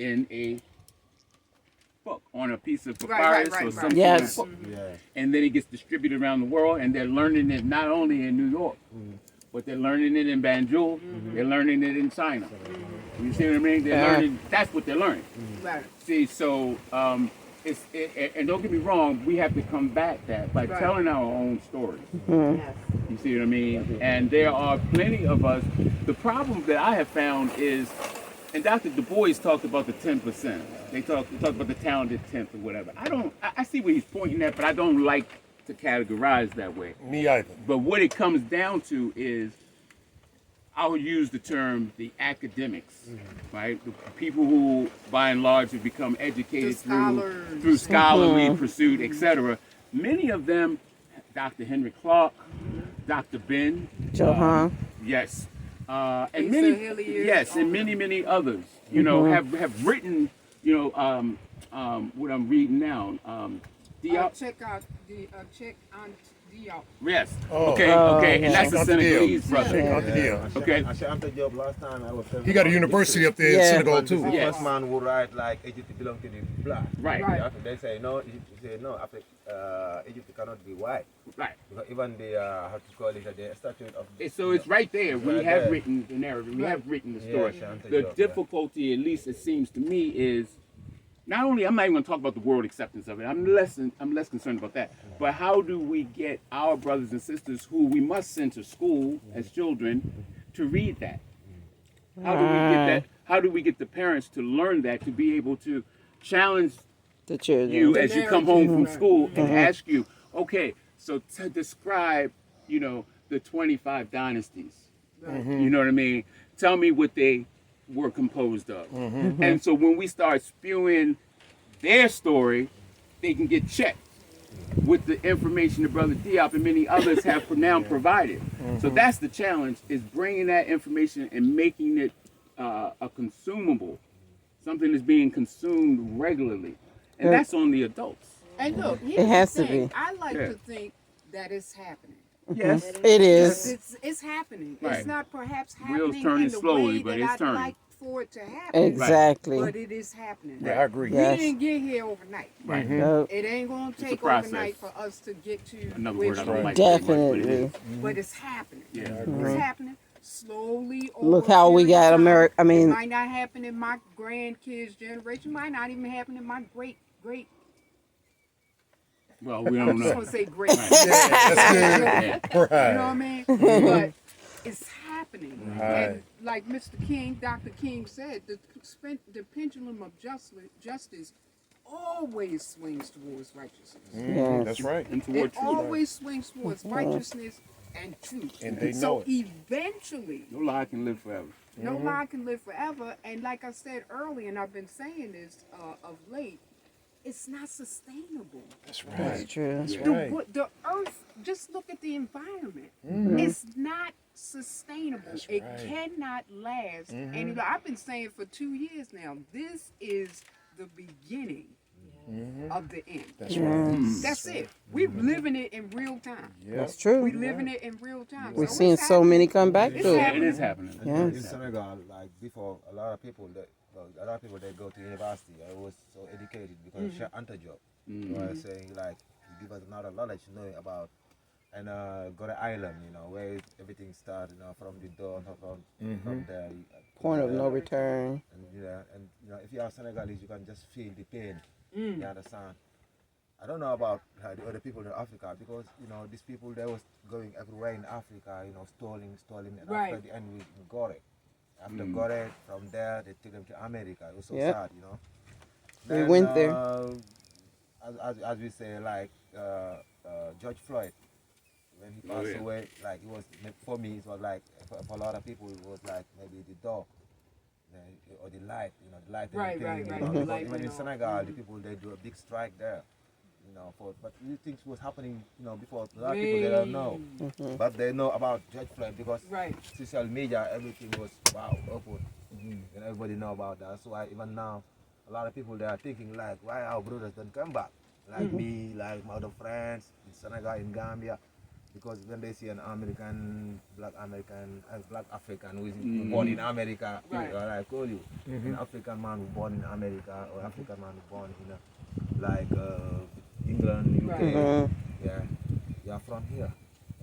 in a book, on a piece of papyrus or some Yes. sort of book. And then it gets distributed around the world, and they're learning it not only in New York, but they're learning it in Banjul, they're learning it in China. You see what I mean? They're learning, that's what they're learning. Right. See, so and don't get me wrong, we have to combat that by telling our own stories. Yes. You see what I mean? And there are plenty of us. The problem that I have found is, and Dr. Du Bois talked about the 10%. They talk about the talented 10th or whatever. I see where he's pointing at, but I don't like to categorize that way. Me either. But what it comes down to is, I'll use the term the academics, right? The people who, by and large, have become educated through scholarly pursuit, etc. Many of them, Dr. Henry Clark, Dr. Ben, Johan. yes, and many others, you know, have written, you know, what I'm reading now. Check on Diop. Yes. Oh. Okay, and that's Check the out the deal. Senegalese brother. Check out the deal. Okay. I shot the job last time. I was He got a university up there in Senegal too. Yes. First man who write like Egypt belong to the black. Right. Right. They say no. Egypt say no. Egypt cannot be white. Right. Because even the how to call it the statute of. So it's right there. We Right have there. written the narrative. We have written the story. Yeah, Shanta The Diop, difficulty, at least it seems to me, is not only I'm not even going to talk about the world acceptance of it. I'm less concerned about that. But how do we get our brothers and sisters who we must send to school as children to read that? How do we get that? How do we get the parents to learn that, to be able to challenge The children. you as you come home from school and ask you, okay, so to describe, you know, the 25 dynasties. You know what I mean? Tell me what they were composed of. And so when we start spewing their story, they can get checked with the information that Brother Diop and many others have now provided. So that's the challenge, is bringing that information and making it a consumable, something that's being consumed regularly. And that's on the adults. And look, It has to be. I like to think that it's happening. Yes. It is. It's happening. Right. It's not perhaps Wheels happening turning in the slowly, way but that it's I'd turning. like for it to happen. Exactly. But it is happening. Yeah, I agree. Yes. We didn't get here overnight. Right. No, It ain't gonna a take process. overnight for us to get to Another where word I we don't are. like very much, but it definitely. is. But it's happening. Yeah. It's happening slowly. Look over how a we period got of time. America. I It mean, might not happen in my grandkids' generation. Might not even happen in my great. Well, we don't I'm just know. gonna say great. Yeah. You know what I Right. mean? But it's happening. Right. And like Mr. King, Dr. King said, the pendulum of justice always swings towards righteousness. yes. That's right. And It toward truth. always swings towards righteousness and truth. And they know so it. eventually, No lie can live forever. no lie can live forever. And like I said earlier, and I've been saying this of late, it's not sustainable. That's That's right. true. That's The, right. the earth, just look at the environment. It's not sustainable. That's It right. cannot last. And I've been saying for 2 years now, this is the beginning of the end. That's right. That's it. We're living it in real time. That's We're true. living it in real time. We've So seen it's so many happening. come back It's to it. Yeah, it is happening. In Yes. Senegal, like before, a lot of people they go to university. I was so educated because of Anta job. You know, saying like you give us another knowledge knowing about and go to island, you know, where everything started, you know, from the dawn from there. Point of no return. And you know, if you are Senegalese, you can just feel the pain. You understand? I don't know about the other people in Africa because you know these people they was going everywhere in Africa, you know, stealing, and Right. after the end we got it. After got it, from there they took them to America. It was so Yep. sad, you know. We went there. As we say, like George Floyd, when he passed away, like it was for me, it was like for a lot of people, it was like maybe the door. Or the light, you know, the light. Right, and the right, thing, right. you know. The But light even went in off. Senegal, the people they do a big strike there, you know. But these things was happening, you know, before. A lot of people they don't know, but they know about George Floyd because Right. social media, everything was open, and everybody know about that. So even now, a lot of people they are thinking like, why our brothers don't come back, like me, like my other friends in Senegal, in Gambia. because when they see an black African who is born in America, Right. or I told you, an African man who born in America or African man who born in like England, UK, Right. yeah, you are from here.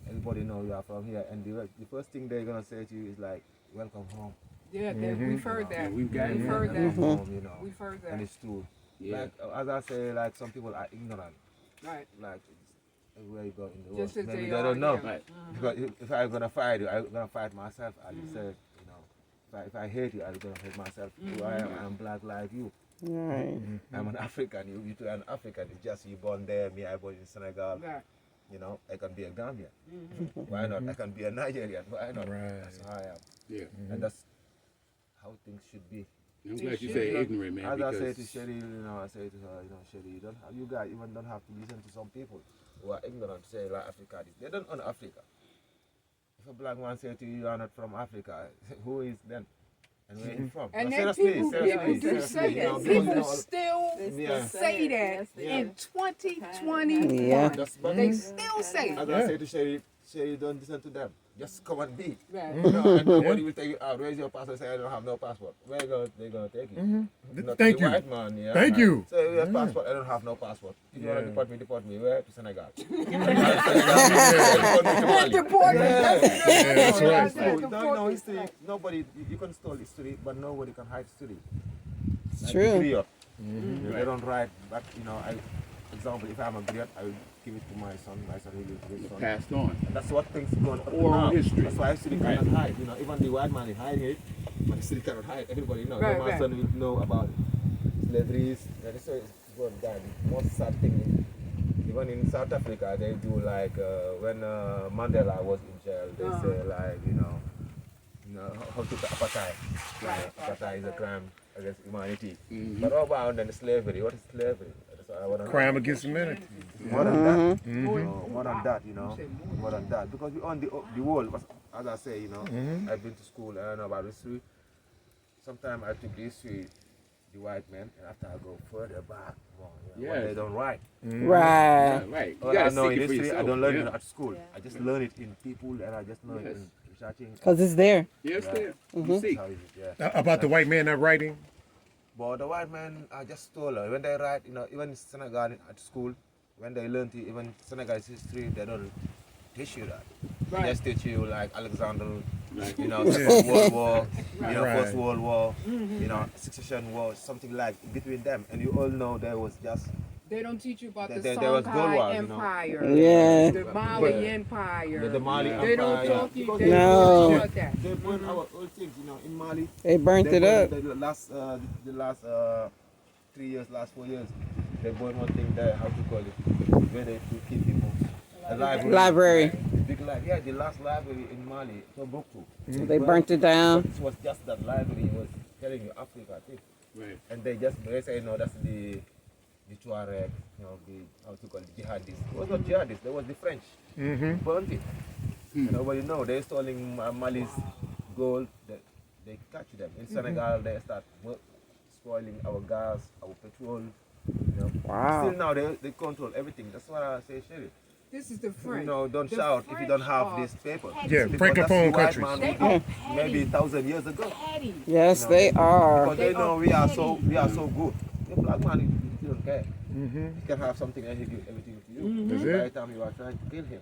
Everybody know you are from here, and the first thing they're gonna say to you is like, "Welcome home." Yeah, we've heard that. We've got We've it. heard Welcome that. home, you know. We've heard And that. it's true. Yeah. Like as I say, like some people are ignorant. Right. Like it's everywhere you go in the world, Just as maybe they they are, don't know. yeah. Right. Because if I'm gonna fight you, I'm gonna fight myself. I just say, you know, if I hate you, I'm gonna hate myself. Who I am, I'm black like you. Right. I'm an African. You too are an African. It's just you born there. Me, I born in Senegal. Right. You know, I can be a Gambian. Why not? I can be a Nigerian. Why not? Right. That's how I am, Yeah. and that's how things should be. I'm glad you should. say ignorant, man. As I say Because to Sherry, you know, I say to her, you know, Sherry, you guys even don't have to listen to some people who are ignorant to say like Africa. They don't own Africa. If a black man say to you, you are not from Africa, who is then? And where are you from? And No, then seriously, people seriously, do say seriously, you know, that. because, you People know, still Yeah. say that Yeah. in 2021. Yeah. but They still say as it. I say to Sherry, don't listen to them. Just come and be. Right. You know, and nobody will take you out. Where's your passport? Say I don't have no passport. Where they're gonna take you? Not Thank the you. White man, yeah. Thank right. you. So you have passport. I don't have no passport. If you wanna Yeah. deport me. Where? To Senegal. Deport me. Yeah, that's right. So, no history. Nobody. You can steal history, but nobody can hide history. It's Like true. griot. They don't write. But you know, example, if I'm a griot, I will give it to my son. My son will give it to his son. passed on. And that's what things going on Oral now. history. That's why history Right. cannot hide. You know, even the white man is hiding it, but history cannot hide. Everybody knows. Right, My right. son will know about slavery. And this is good. That the most sad thing. Even in South Africa, they do like when Mandela was in jail. They say like you know how to apartheid. Right. Apartheid is a crime against humanity. But how about then slavery? What is slavery? That's what I want to know. Crime against humanity. More than that. More More than that, you know. More than that. Because we own the world, as I say, you know. I've been to school, I don't know about history. Sometimes I took the history, the white men, and after I go further back, more, you know, what Yes. they don't write. Right. Right. You All I gotta know seek in it for history, I yourself. don't learn Yeah. it at school. I just learn it in people, and I just learn it Yes. in researching. Because it's there. Yes, there. You That's see. how it is, yeah. About the white man not writing. But the white men are just stolen. When they write, you know, even in Senegal at school, when they learn to even Senegal's history, they don't teach you that. Right. They just teach you like Alexander, Right. you know, Second World War, you know, Right. First World War, you know, Succession War, something like between them. And you all know there was just They don't teach you about the There was Gold War, Songhai you know. Empire, Yeah. the Mali Yeah. Empire. the Mali They don't Empire. talk you. Because They No. don't talk about that. they burn our old things, you know, in Mali. They burnt it up. The last 3 years, last 4 years, they burned one thing there. How to call it? Where they to keep people. A Library. Big library. Yeah, the last library in Mali, Tombouctou. They burnt it down. It was just that library was telling you Africa, I think. Right. And they say no, that's the Tuareg, you know, the how to call it, jihadists. It was not jihadists. There was the French. Burnt it. And nobody know they're stealing Mali's gold. They catch them in Senegal. They start spoiling our gas, our petrol. You know. Wow. Still now they control everything. That's why I say, Sherry. This is the French. You know, don't The shout if you don't French have are this paper. Yeah, Because francophone that's the white countries. man They who are did petty. maybe 1,000 years ago. Petty. Yes, they are. Because they They know are we are petty. so good. The black man, he don't care. He can have something and he give everything to you. That's By it. the time you are trying to kill him,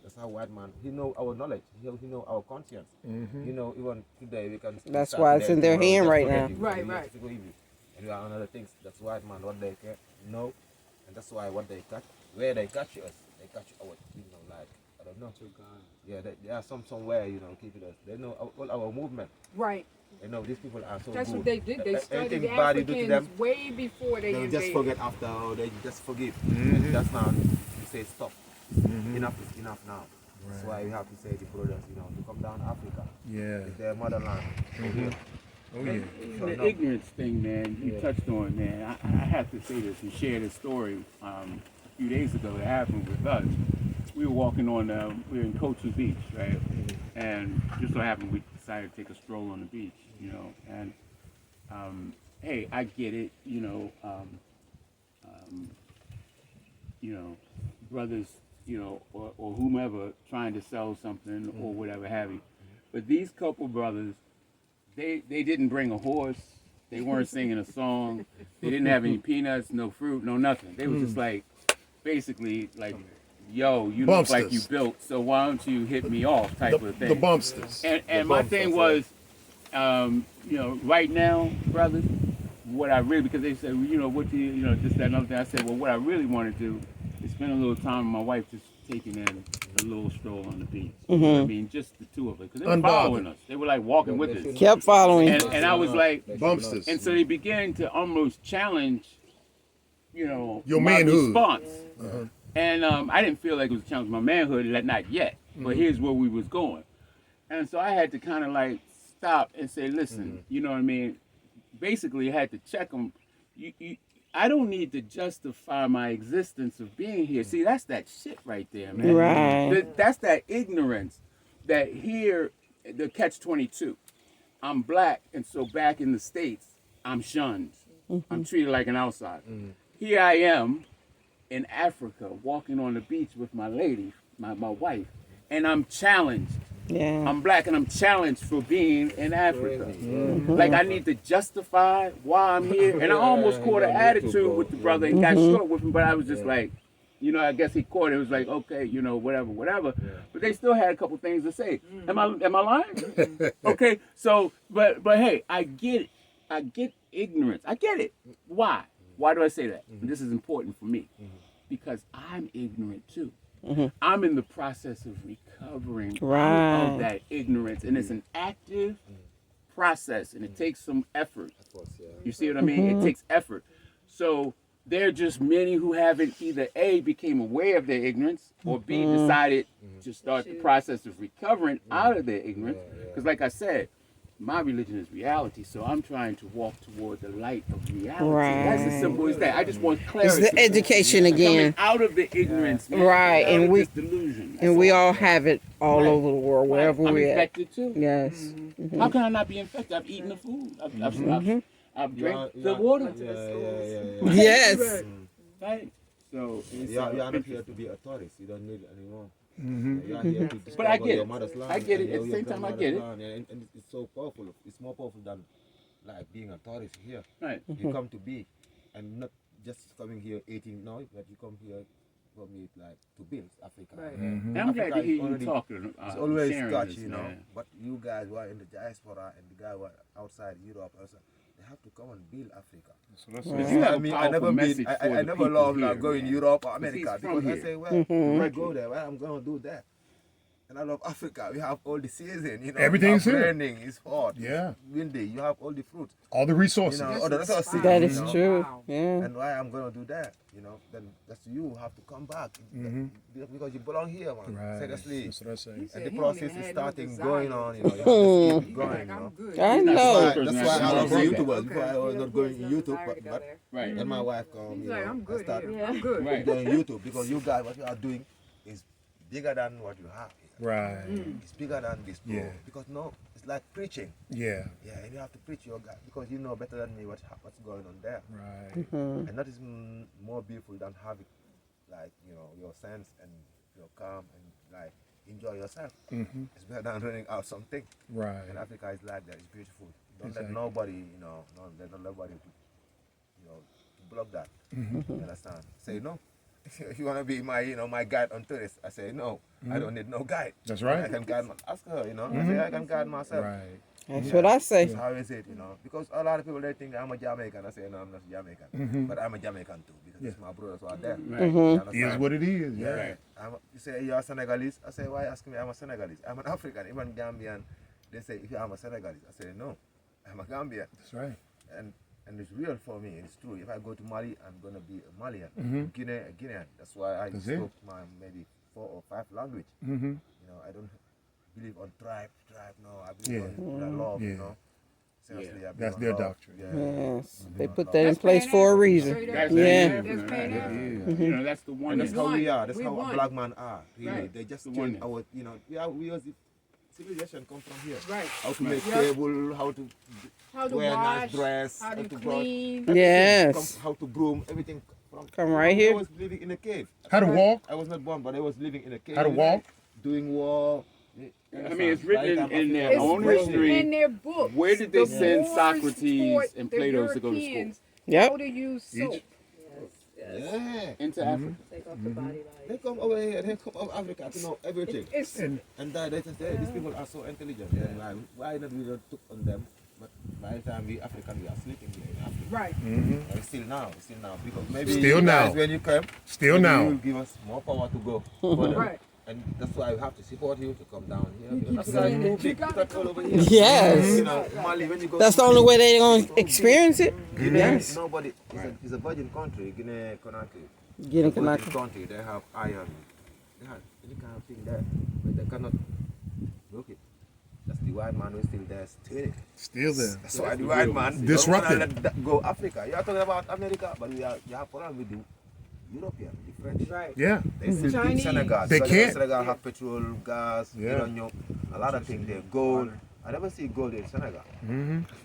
that's how white man. He know our knowledge. He know our conscience. You know, even today we can. That's start why it's today, in their tomorrow we hand just right forget now. you. Right, We right. just forgive you. And we are on other things. That's white man what they care know, and that's why what they catch, where they catch us, they catch our, you know, like I don't know. Yeah, they are somewhere, you know, keeping us. They know all our movement. Right. They know these people are so That's good. what they did. They studied Anything bad you do to Africans them, way before they they invaded. just forget after, or they just forgive. That's now you say stop. Enough is enough now. That's why we have to say the brothers, you know, to come down Africa. Yeah. It's their motherland. Oh yeah. The ignorance thing, man, you touched on, man. I have to say this and share this story. A few days ago, that happened with us. We were walking on, we were in Coach's Beach, right? And just so happened we decided to take a stroll on the beach, you know. And hey, I get it, you know, brothers you know, or whomever trying to sell something or whatever have you. But these couple brothers, they didn't bring a horse. They weren't singing a song. They didn't have any peanuts, no fruit, no nothing. They was just like, basically like, yo, you look like you Bumpsters. built, so why don't you hit me off type of The thing. bumpsters. And my thing was, you know, right now, brothers, what I really, because they said, well, you know, what do you know, this, that, and other thing. I said, well, what I really want to do is spend a little time with my wife just taking in a little stroll on the beach. You know what I mean? Just the two of us. Because they were following us. They were like walking with us. Kept following. And I was like, Bumpsters. and so they began to almost challenge, you know, Your my manhood. response. And I didn't feel like it was a challenge my manhood, not yet. But here's where we was going. And so I had to kind of like stop and say, listen, you know what I mean? Basically, I had to check them. I don't need to justify my existence of being here. See, that's that shit right there, man. Right. That's that ignorance that here, the catch-22. I'm black, and so back in the States, I'm shunned. I'm treated like an outsider. Here I am in Africa, walking on the beach with my lady, my wife, and I'm challenged. Yeah. I'm black and I'm challenged for being in Africa. Like I need to justify why I'm here. And I almost caught an attitude with the brother and got short with him, but I was just like, you know, I guess he caught it. It was like, okay, you know, whatever. But they still had a couple things to say. Am I lying? Okay, so but hey, I get it. I get ignorance. I get it. Why? Why do I say that? This is important for me. Because I'm ignorant too. I'm in the process of recovering out Right. of that ignorance, and it's an active process, and it takes some effort. You see what I mean? It takes effort. So there are just many who haven't either A, became aware of their ignorance, or B, decided to start the process of recovering out of their ignorance. Because like I said, my religion is reality, so I'm trying to walk toward the light of reality. Right. That's as simple as that. I just want It's clarity. the education again. Coming out of the ignorance, man. Right, Out and of we- this delusion. And we all have it all Right. over the world, wherever I'm we're at. infected too. Yes. How can I not be infected? I've eaten the food. I've drank the water. Yes. Right. So it's, You are not here to be a tourist. You don't need it anymore. You are here to discover But I get your it. mother's land. I get it. and At know the your same time, I grandmother's get it. land, and it's so powerful. It's more powerful than like being a tourist here. Right. You come to be, and not just coming here eating now, but you come here for me like to build Africa. Right. And I'm glad to hear you already- talking. It's always sharing touch, this, you know. man. But you guys who are in the diaspora and the guys who are outside Europe, also, they have to come and build Africa. But you have a I powerful never message been, for I the never people love here, like going man. Europe or Because America he's from because I here. say, well, if I go there, well, I'm gonna do that. And I love Africa. We have all the season, you know. Everything's you have here. raining, it's hot, Yeah. it's windy. You have all the fruits, All the resources. you know. That's Oh, that's all inspiring. That you is know. true. Wow. Yeah. And why I'm gonna do that, you know? Then that's you who have to come back because you belong here, man. Right. Seriously. That's what I say. He said And the he process don't is even have no starting, desire. going on, you know. You have to keep it He's going, like, you know. I'm good. I He's not know. smart. That's Not why I smart. love Say that. YouTubers. Before I was not going YouTube, but Right. then my wife come, He's you like, know, I'm I good start here. I'm good. Right. doing YouTube because you guys, what you are doing is bigger than what you have. Right. It's bigger than this, bro. Yeah. Because no, it's like preaching. Yeah. Yeah, and you have to preach your God because you know better than me what's going on there. Right. And that is more beautiful than having, like, you know, your sense and your calm and like enjoy yourself. It's better than running out something. Right. And Africa is like that. It's beautiful. Don't Exactly. let nobody, you know, let nobody, you know, block that. You understand? Say no. If you want to be my, you know, my guide on tourist, I say no. I don't need no guide. That's right. I can guide. Ask her, you know. I say I can guide myself. Right. That's what I say. That's how is it, you know? Because a lot of people they think I'm a Jamaican. I say no, I'm not Jamaican, but I'm a Jamaican too because it's my brothers who are there. Right. You It is understand? what it is. Yeah. Yeah. Right. You say you're a Senegalese. I say why asking me? I'm a Senegalese. I'm an African. Even Gambian, they say if I'm a Senegalese. I say no, I'm a Gambian. That's right. And it's real for me. It's true. If I go to Mali, I'm gonna be a Malian. Guinea, a Guinean. That's why I That's it. spoke my maybe 4 or 5 language. Mm-hmm. You know, I don't believe on tribe. No, I believe Yeah. on love. Yeah. You know, seriously, I believe That's on their love. doctrine. Yeah. Yes. They put that in That's place for a Pan-African. reason. Straight up. That's Yeah. Pan-African, That's right? Pan-African. You know, that's the one. And that's how we are. That's We how won. a black man are. Really, Right. they just The change oneness. our. You know, we as the civilization come from here. Right. How to make Yep. table, how to How to wear a wash, nice dress, how to brush, clean. everything Yes. how to groom, everything Come right I here. was living in a cave. How to walk? I was not born, but I was living in a cave. How to walk? Doing war. I mean, it's written in their It's own written history. in their books. Where did they The send Moors Socrates taught and the Plato to go to school? Europeans Yep. How to use soap. Egypt. Yeah. Into Africa. Take off the body They light. come over here, they come over Africa to know everything. It's And They just say, these people are so intelligent. And like, why not we don't took on them? But by the time we African, we are sleeping here in Africa. right. And still now. Because maybe Still you guys, now. when you come, Still maybe now. you will give us more power to go. further. Right. And that's why we have to support you to come down here. You Because keep Africa is saying too it. You big. gotta Look at all over here. Yes. You know, Mali, when you go That's to the only Mali, way they gonna experience it. Guinea, Yes. nobody. It's a virgin country, Guinea Conakry. Getting Virgin connected. country. They have iron. They have any kind of thing there, but they cannot work it. That's the white man who is still there, stealing. Still there. That's why the white man Disrupted. don't wanna let that go Africa. You are talking about America, but you have problem with the European, the French. Right. Yeah. They still Chinese. keep Senegal. They can't. Senegal have petrol, gas, Yeah. uranium, a lot of things there. Gold. I never see gold in Senegal.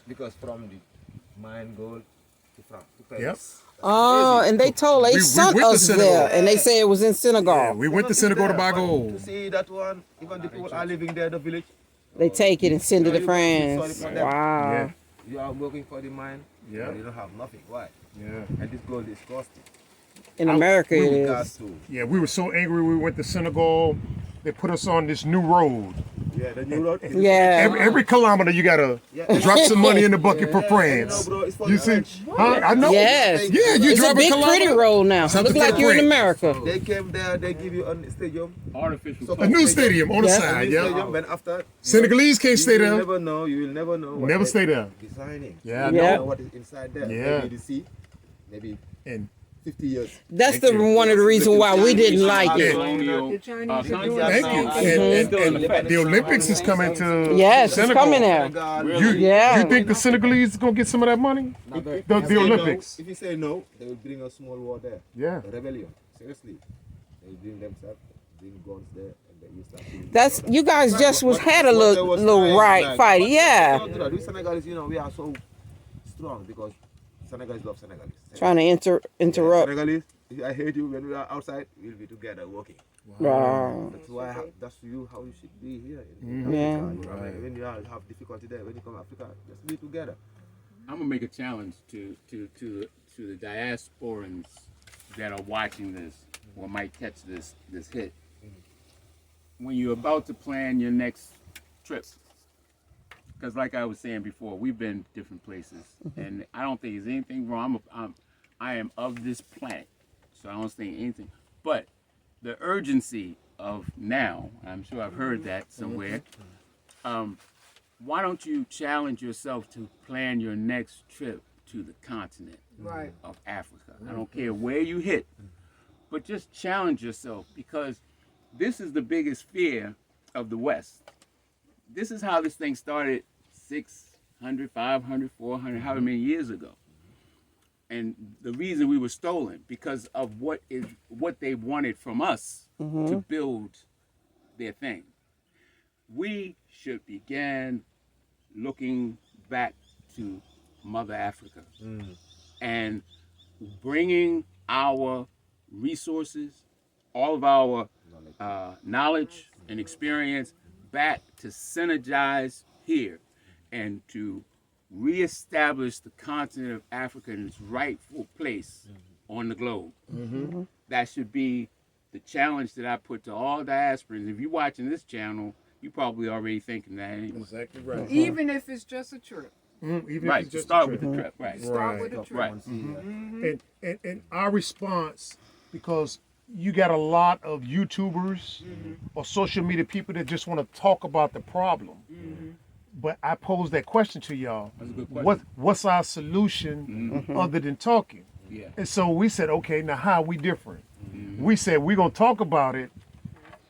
Because from the mine gold to France to Paris. Yep. Oh, and they told they We sent went to us Senegal. there, and they say it was in Yeah, Senegal. we went to Senegal to buy gold. To see that one, even the people are living there, the village. They take it and send it to You France. sorry for them. Wow. Yeah. You are working for the mine, Yeah. but you don't have nothing. Why? Yeah. And this gold is costing. In America, We it with is. gas too. Yeah, we were so angry we went to Senegal. They put us on this new road. Yeah, the new road. Yeah. Every kilometer you gotta drop some money in the bucket for France. No, bro, it's for You the see? French. Huh? I know. Yes. Yeah, you It's a drive a big, pretty kilometer. road now. Something Look to like the you're in French. America. They came there, they give you a stadium. Artificial. A new stadium on the Yeah. side, New yeah. stadium, then after. Senegalese can't stay You will there. never know. You will never know. what Never they stay there. Designing. Yeah, I You know. don't know what is inside there. Yeah. Maybe the sea. Maybe And 50 years. That's Thank the you. one of the reasons why we didn't like it. Colonial, The Chinese country. are doing thank the you. same thing. And, Still in effect. the Olympics is coming to Yes, it's Senegal. coming there. Senegal, You, Yeah. you think the Senegalese is gonna get some of that money? The Olympics. If you say no, they will bring a small war there. Yeah. A rebellion. Seriously. They will bring themselves, bring guns there, and they will start killing That's people. you guys just was had a But they little was little trying, right like, fight. but Yeah. don't do that. We Senegalese, we are so strong because Senegalese love Senegalese. Trying to interrupt. Senegalese, if I hate you when we are outside, we'll be together working. Wow. That's why that's you how you should be here in Yeah. Africa. You know, like, when you have difficulty there, when you come to Africa, just be together. I'm gonna make a challenge to the diasporans that are watching this or might catch this hit. When you're about to plan your next trip, because like I was saying before, we've been different places, and I don't think there's anything wrong. I am of this planet, so I don't think anything. But the urgency of now, I'm sure I've heard that somewhere. Why don't you challenge yourself to plan your next trip to the continent Right. of Africa? I don't care where you hit, but just challenge yourself, because this is the biggest fear of the West. This is how this thing started 600, 500, 400, however many years ago. And the reason we were stolen, because of what they wanted from us to build their thing. We should begin looking back to Mother Africa and bringing our resources, all of our knowledge and experience back to synergize here and to reestablish the continent of Africa in its rightful place on the globe. That should be the challenge that I put to all diasporans. If you're watching this channel, you probably already thinking that anyway. Exactly right. Even if it's just a trip. Even if Right, it's to just start a with trip. the trip, right. Start with a trip. Right. And our response, because you got a lot of YouTubers or social media people that just want to talk about the problem. But I pose that question to y'all. That's a good question. What's our solution other than talking? Yeah. And so we said, okay, now how are we different? We said we're gonna talk about it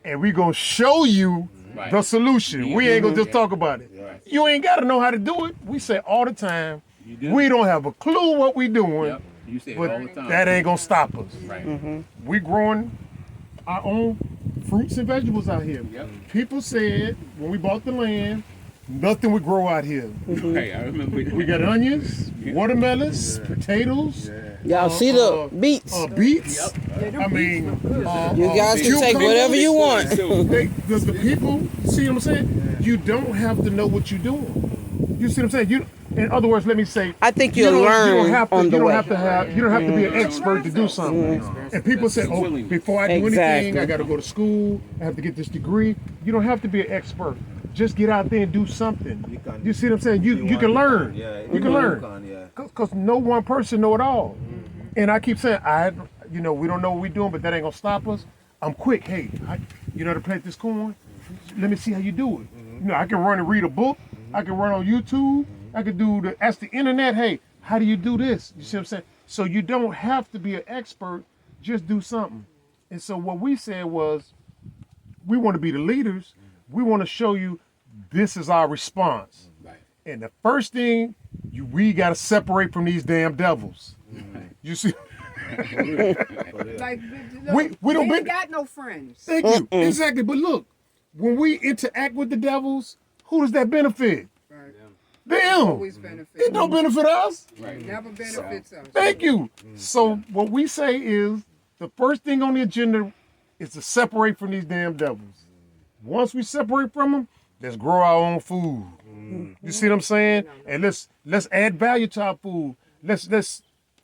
and we're gonna show you Right. the solution. We ain't gonna just talk about it. Right. You ain't gotta know how to do it. We say all the time, You do. we don't have a clue what we doing, Yep. You say it but all the time. that ain't gonna stop us. right. We growing our own fruits and vegetables out here. Yep. People said when we bought the land, nothing would grow out here. Right. I remember. We got onions, watermelons, potatoes, Y'all see the beets. Beets. Yeah, them I beets mean, look good. You guys can take cucumbers. whatever you want. The people, see what I'm saying? You don't have to know what you're doing. You see what I'm saying? In other words, let me say. I think you you'll don't- learn you don't have to, on the you don't way. have to have. You don't have to be an expert to do something. And people say, "Oh, before I do anything, Exactly. I got to go to school. I have to get this degree." You don't have to be an expert. Just get out there and do something. You see what I'm saying? You can learn. You can learn. Because no one person know it all. And I keep saying, we don't know what we're doing, but that ain't gonna stop us. I'm quick. Hey, you know how to plant this corn? Let me see how you do it. I can run and read a book. I can run on YouTube. I can ask the internet. Hey, how do you do this? You see what I'm saying? So you don't have to be an expert. Just do something. And so what we said was, we want to be the leaders. We want to show you this is our response. Right. And the first thing, we got to separate from these damn devils. You see? Like, We don't ain't be- got no friends. Thank you. Exactly. But look, when we interact with the devils, who does that benefit? Right. Them. Always benefit. It don't benefit us. Right. Never benefits us. Thank you. So what we say is, the first thing on the agenda is to separate from these damn devils. Once we separate from them, let's grow our own food. You see what I'm saying? And let's add value to our food. Let's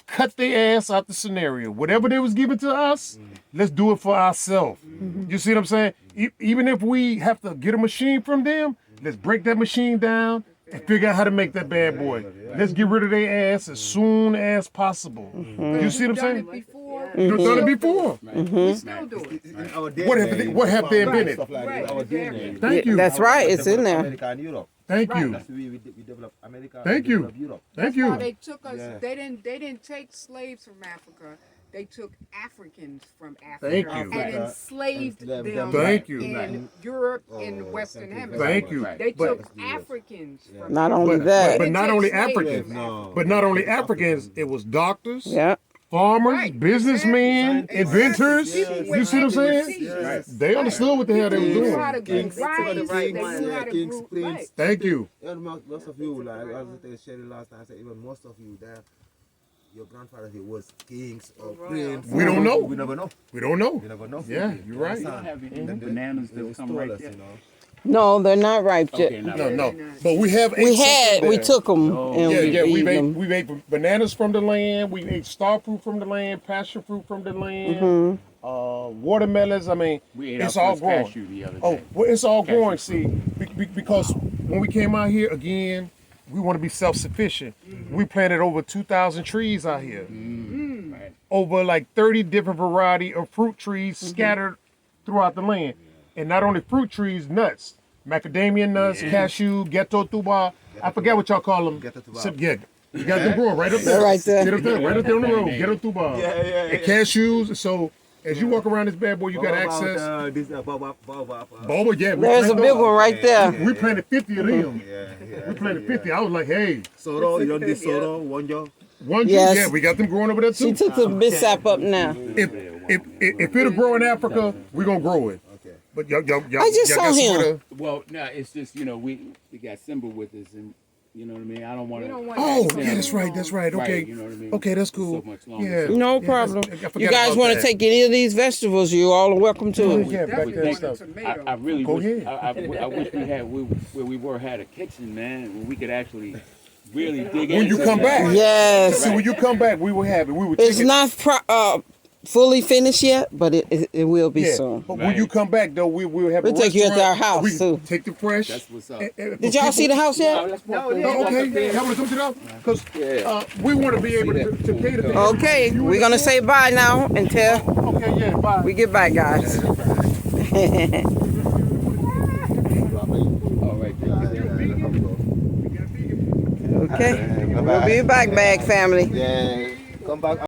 cut their ass out the scenario. Whatever they was given to us, let's do it for ourselves. You see what I'm saying? Even if we have to get a machine from them, let's break that machine down and figure out how to make that bad boy. Let's get rid of their ass as soon as possible. You see what I'm saying? Done it before. You've done it before. We still do it. What have they been in? Right. Thank you. That's right. It's in there. America and Europe. Thank you. That's we develop America. Thank we you. develop Europe. Thank That's why you. they took us. Yeah. They didn't take slaves from Africa. They took Africans from Africa Thank you. and enslaved Enslaved them them. Thank you. in Europe and the Western thank you. Hemisphere. Thank you. Right. They But- took Africans from Not only But that. not only Africans, No. but not only Africans, it was doctors, Yeah. farmers, Right. businessmen, Exactly. inventors. People You with see what I'm saying? expertise. Right. They understood what the hell they were They knew how doing. to grow Kings, rice. the They right knew man, how to Kings, grow Prince. right. Thank you. And most of you, like I was telling last time, I said even most of you there, your grandfather he was kings or prince. We don't know. We never know. We don't know. We never know. Yeah, you're right. You don't have any Then bananas they that come stole right us, there. you know. No, they're not ripe yet. Okay, not No, right. no. But we have We ate something we there. took them Oh. and Yeah, we we ate ate them. we ate bananas from the land. We ate star fruit from the land, passion fruit from the land, watermelons. I mean, We ate it's our all first growing. cashew the other day. Oh, well, it's all Cashew growing. fruit. See, because when we came out here again, we want to be self-sufficient. We planted over 2,000 trees out here, Right. over like 30 different variety of fruit trees scattered throughout the land, and not only fruit trees, nuts, macadamia nuts, cashew, ghetto tuba. I forget what y'all call them. Ghetto tuba. Yeah, you got them growing right up there. They're right there. Get up there, right up there on the road. Ghetto tuba. And cashews. So as you walk around this bad boy, you got access. This baobab. Boba, yeah. we There's a planted big those. one right there. We planted 50 of them. Yeah. We planted 50. I was like, hey, Soro, you don't do Soro, Wonjo. one juice, Yes. yeah, we got them growing over there She too. took the bisap up now. If it'll grow in Africa, we're gonna grow it. Okay. But y'all I just y'all saw got some him. of the- Well, no, it's just we got Simba with us, and you know what I mean. I don't want We to. don't want Oh, that yeah, too that's right, long. that's right. Right, Okay, you know what I mean? okay, that's It's cool. so much longer. Yeah, No yeah, problem. I forgot You guys about want to that. take any of these vegetables, you all are welcome to. Yeah, back Definitely there want stuff. a tomato. I really Go wish, ahead. I wish we had where we were had a kitchen, man, where we could actually really dig in. When you come back, Yes. see, when you come back, we will have it. We will It's take it. not fully finished yet, but it will be Yeah, soon. but when you come back though, we'll have. We'll a take you at our restaurant. house, We too. take the fresh. That's what's up. Did y'all see the house No, yet? let's walk No, let's yeah. walk Okay, up there. y'all want to come to the house? Because Yeah. we want to be able to cater to. Okay, You we're gonna understand? say bye now until Okay, yeah, bye. we get back, guys. All right, thank you. Okay, we'll be back, bag family. Yeah. Come back.